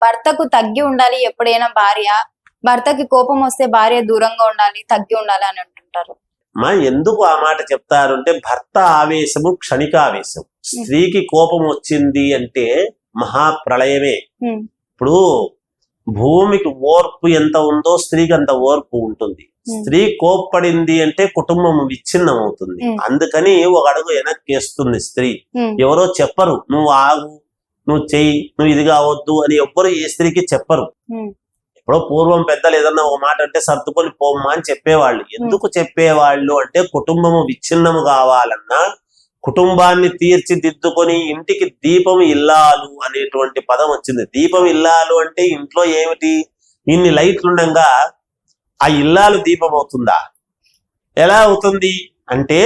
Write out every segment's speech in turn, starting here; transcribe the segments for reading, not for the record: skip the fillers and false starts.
భర్తకు తగ్గి ఉండాలి ఎప్పుడైనా భార్య, భర్తకి కోపం వస్తే భార్య దూరంగా ఉండాలి, తగ్గి ఉండాలి అని అంటుంటారు. ఎందుకు ఆ మాట చెప్తారు అంటే భర్త ఆవేశము క్షణికావేశం. స్త్రీకి కోపం వచ్చింది అంటే మహాప్రళయమే. ఇప్పుడు భూమికి ఓర్పు ఎంత ఉందో స్త్రీకి అంత ఓర్పు ఉంటుంది. స్త్రీ కోప్పడింది అంటే కుటుంబం విచ్ఛిన్నం అవుతుంది. అందుకని ఒక అడుగు వెనక్కి వేస్తుంది స్త్రీ. ఎవరో చెప్పరు నువ్వు ఆగు, నువ్వు చెయ్యి, నువ్వు ఇది కావద్దు అని ఎవ్వరు ఏ స్త్రీకి చెప్పరు. ఇప్పుడు పూర్వం పెద్దలు ఏదన్నా ఒక మాట అంటే సర్దుకొని పోమ్మా అని చెప్పేవాళ్ళు. ఎందుకు చెప్పేవాళ్ళు అంటే కుటుంబము విచ్ఛిన్నము కావాలన్నా, కుటుంబాన్ని తీర్చిదిద్దుకొని ఇంటికి దీపం ఇల్లాలు అనేటువంటి పదం వచ్చింది. దీపం ఇల్లాలు అంటే ఇంట్లో ఏమిటి, ఇన్ని లైట్లుండగా ఆ ఇల్లాలు దీపం అవుతుందా? ఎలా అవుతుంది అంటే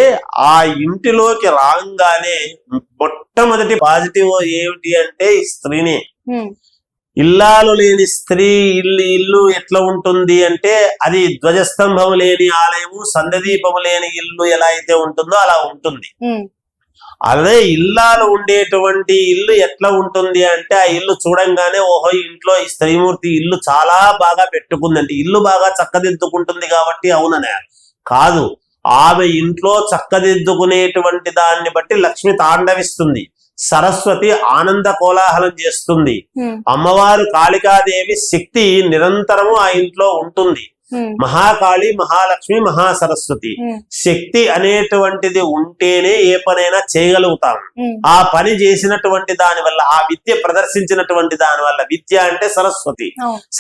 ఆ ఇంటిలోకి రాగానే మొట్టమొదటి పాజిటివ్ ఏమిటి అంటే స్త్రీనే. ఇల్లాలు లేని స్త్రీ ఇల్లు ఎట్లా ఉంటుంది అంటే అది ధ్వజస్తంభం లేని ఆలయము, సందదీపము లేని ఇల్లు ఎలా అయితే ఉంటుందో అలా ఉంటుంది. అదే ఇల్లాలు ఉండేటువంటి ఇల్లు ఎట్లా ఉంటుంది అంటే ఆ ఇల్లు చూడంగానే ఓహో ఇంట్లో ఈ స్త్రీమూర్తి ఇల్లు చాలా బాగా పెట్టుకుందంటే ఇల్లు బాగా చక్కదిద్దుకుంటుంది కాబట్టి అవుననే కాదు, ఆమె ఇంట్లో చక్కదిద్దుకునేటువంటి దాన్ని బట్టి లక్ష్మి తాండవిస్తుంది, సరస్వతి ఆనంద కోలాహలం చేస్తుంది, అమ్మవారు కాళికాదేవి శక్తి నిరంతరము ఆ ఇంట్లో ఉంటుంది. మహాకాళి, మహాలక్ష్మి, మహాసరస్వతి శక్తి అనేటువంటిది ఉంటేనే ఏ పనైనా చేయగలుగుతాం. ఆ పని చేసినటువంటి దాని వల్ల, ఆ విద్య ప్రదర్శించినటువంటి దాని వల్ల, విద్య అంటే సరస్వతి.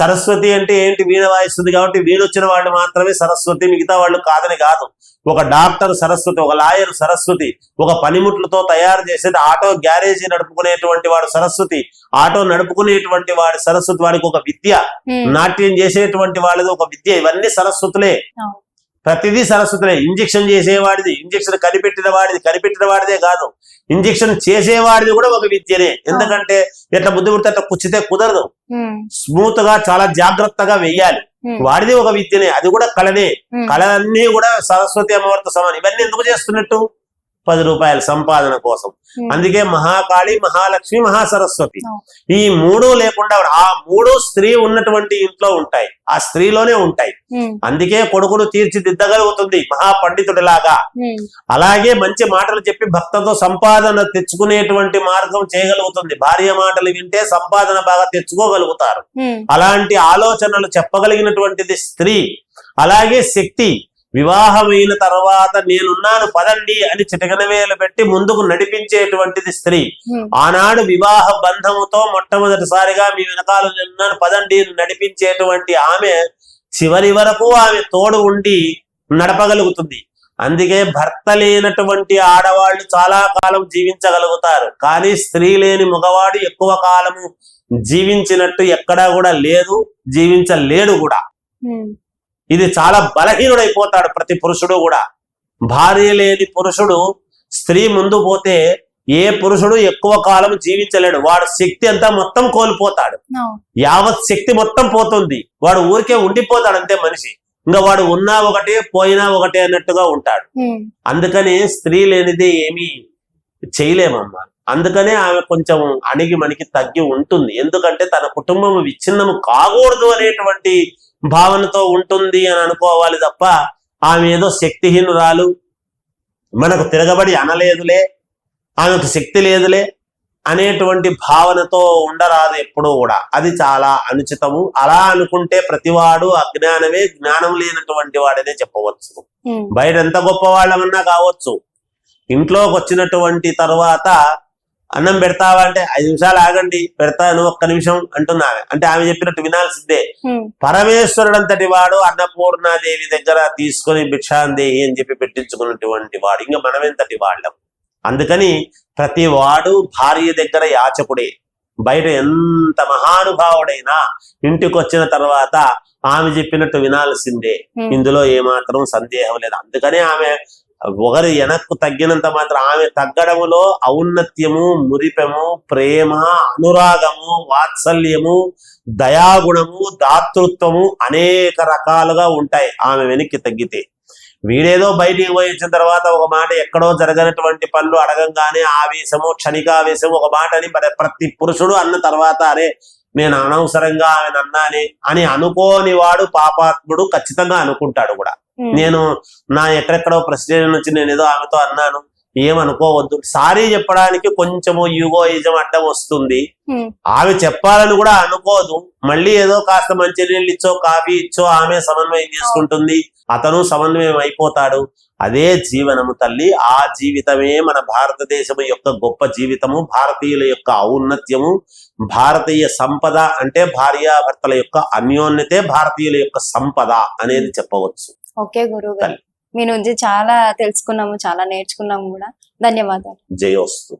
సరస్వతి అంటే ఏంటి, వీణ వాయిస్తుంది కాబట్టి వీణొచ్చిన వాళ్ళు మాత్రమే సరస్వతి, మిగతా వాళ్ళు కాదని కాదు. ఒక డాక్టర్ సరస్వతి, ఒక లాయర్ సరస్వతి, ఒక పనిముట్లతో తయారు చేసేది ఆటో గ్యారేజీ నడుపుకునేటువంటి వాడు సరస్వతి, ఆటో నడుపుకునేటువంటి వాడు సరస్వతి, వాడికి ఒక విద్య, నాట్యం చేసేటువంటి వాళ్ళది ఒక విద్య, ఇవన్నీ సరస్వతులే. ప్రతిదీ సరస్వతులే. ఇంజక్షన్ చేసేవాడిది, ఇంజక్షన్ కనిపెట్టిన వాడిదే కాదు, ఇంజక్షన్ చేసేవాడిది కూడా ఒక విద్యనే. ఎందుకంటే ఎట్లా బుద్ధి పుడితే అట్లా కుచ్చితే కుదరదు, స్మూత్ గా చాలా జాగ్రత్తగా వెయ్యాలి, వాడిది ఒక విద్యనే, అది కూడా కళనే. కళలన్నీ కూడా సరస్వతి అమ్మవారితో సమానం. ఇవన్నీ ఎందుకు చేస్తున్నట్టు, 10 రూపాయల సంపాదన కోసం. అందుకే మహాకాళి, మహాలక్ష్మి, మహాసరస్వతి ఈ మూడు లేకుండా, ఆ మూడు స్త్రీ ఉన్నటువంటి ఇంట్లో ఉంటాయి, ఆ స్త్రీలోనే ఉంటాయి. అందుకే కొడుకును తీర్చిదిద్దగలుగుతుంది మహాపండితుడిలాగా. అలాగే మంచి మాటలు చెప్పి భక్తతో సంపాదన తెచ్చుకునేటువంటి మార్గం చేయగలుగుతుంది. భార్య మాటలు వింటే సంపాదన బాగా తెచ్చుకోగలుగుతారు. అలాంటి ఆలోచనలు చెప్పగలిగినటువంటిది స్త్రీ. అలాగే శక్తి, వివాహమైన తర్వాత నేనున్నాను పదండి అని చిటకన వేలు పెట్టి ముందుకు నడిపించేటువంటిది స్త్రీ. ఆనాడు వివాహ బంధముతో మొట్టమొదటిసారిగా మీ వెనకాల నేనున్నాను పదండి నడిపించేటువంటి ఆమె చివరి వరకు ఆమె తోడు ఉండి నడపగలుగుతుంది. అందుకే భర్త లేనటువంటి ఆడవాళ్లు చాలా కాలం జీవించగలుగుతారు, కానీ స్త్రీ లేని మగవాడు ఎక్కువ కాలము జీవించినట్టు ఎక్కడా కూడా లేదు, జీవించలేడు కూడా. ఇది చాలా బలహీనుడైపోతాడు ప్రతి పురుషుడు కూడా. భార్య లేని పురుషుడు స్త్రీ ముందు పోతే ఏ పురుషుడు ఎక్కువ కాలం జీవించలేడు, వాడు శక్తి అంతా మొత్తం కోల్పోతాడు, యావత్ శక్తి మొత్తం పోతుంది, వాడు ఊరికే ఉండిపోతాడు అంతే మనిషి. ఇంకా వాడు ఉన్నా ఒకటే పోయినా ఒకటే అన్నట్టుగా ఉంటాడు. అందుకని స్త్రీ లేనిదే ఏమీ చేయలేమమ్మా. అందుకనే ఆమె కొంచెం అణిగి మణికి తగ్గి ఉంటుంది. ఎందుకంటే తన కుటుంబం విచ్ఛిన్నము కాకూడదు అనేటువంటి భావనతో ఉంటుంది అని అనుకోవాలి తప్ప ఆమె ఏదో శక్తిహీనురాలు, మనకు తిరగబడి అనలేదులే, ఆమెకు శక్తి లేదులే అనేటువంటి భావనతో ఉండరాదు ఎప్పుడూ కూడా. అది చాలా అనుచితము. అలా అనుకుంటే ప్రతివాడు అజ్ఞానమే, జ్ఞానం లేనటువంటి వాడనే చెప్పవచ్చు. బయట ఎంత గొప్ప వాళ్ళమన్నా కావచ్చు, ఇంట్లోకి వచ్చినటువంటి తర్వాత అన్నం పెడతావా అంటే 5 నిమిషాలు ఆగండి పెడతాను, ఒక్క నిమిషం అంటున్నా. అంటే ఆమె చెప్పినట్టు వినాల్సిందే. పరమేశ్వరుడు అంతటి వాడు అన్నపూర్ణాదేవి దగ్గర తీసుకొని భిక్షాందేహి అని చెప్పి పెట్టించుకున్నటువంటి వాడు, ఇంకా మనమెంతటి వాళ్ళం. అందుకని ప్రతి వాడు భార్య దగ్గర యాచకుడే. బయట ఎంత మహానుభావుడైనా ఇంటికి వచ్చిన తర్వాత ఆమె చెప్పినట్టు వినాల్సిందే, ఇందులో ఏమాత్రం సందేహం లేదు. అందుకనే ఆమె ఒకరు వెనక్కు తగ్గినంత మాత్రం ఆమె తగ్గడములో ఔన్నత్యము, మురిపెము, ప్రేమ, అనురాగము, వాత్సల్యము, దయాగుణము, దాతృత్వము అనేక రకాలుగా ఉంటాయి ఆమె వెనక్కి తగ్గితే. వీడేదో బయటికి పోయి వచ్చిన తర్వాత ఒక మాట ఎక్కడో జరగనటువంటి పనులు అడగంగానే ఆవేశము, క్షణికావేశము, ఒక మాట అని ప్రతి పురుషుడు అన్న తర్వాత అరే నేను అనవసరంగా ఆమెను అన్నానే అని అనుకోని వాడు పాపాత్ముడు ఖచ్చితంగా అనుకుంటాడు కూడా. నేను నా ఎక్కడెక్కడో ప్రెసిడెంట్ నుంచి నేను ఏదో ఆమెతో అన్నాను, ఏమనుకోవద్దు. సారీ చెప్పడానికి కొంచెము యుగోయిజం అడ్డం వస్తుంది. ఆమె చెప్పాలని కూడా అనుకోదు. మళ్ళీ ఏదో కాస్త మంచినీళ్ళు ఇచ్చో కాఫీ ఇచ్చో ఆమె సమన్వయం చేసుకుంటుంది, అతను సమన్వయం అయిపోతాడు. అదే జీవనము తల్లి. ఆ జీవితమే మన భారతదేశం యొక్క గొప్ప జీవితము, భారతీయుల యొక్క ఔన్నత్యము, భారతీయ సంపద. అంటే భార్యాభర్తల యొక్క అన్యోన్యతే భారతీయుల యొక్క సంపద అనేది చెప్పవచ్చు. ఓకే గురువు గారు, మీ నుంచి చాలా తెలుసుకున్నాము, చాలా నేర్చుకున్నాము కూడా. ధన్యవాదాలు. జయోస్తు.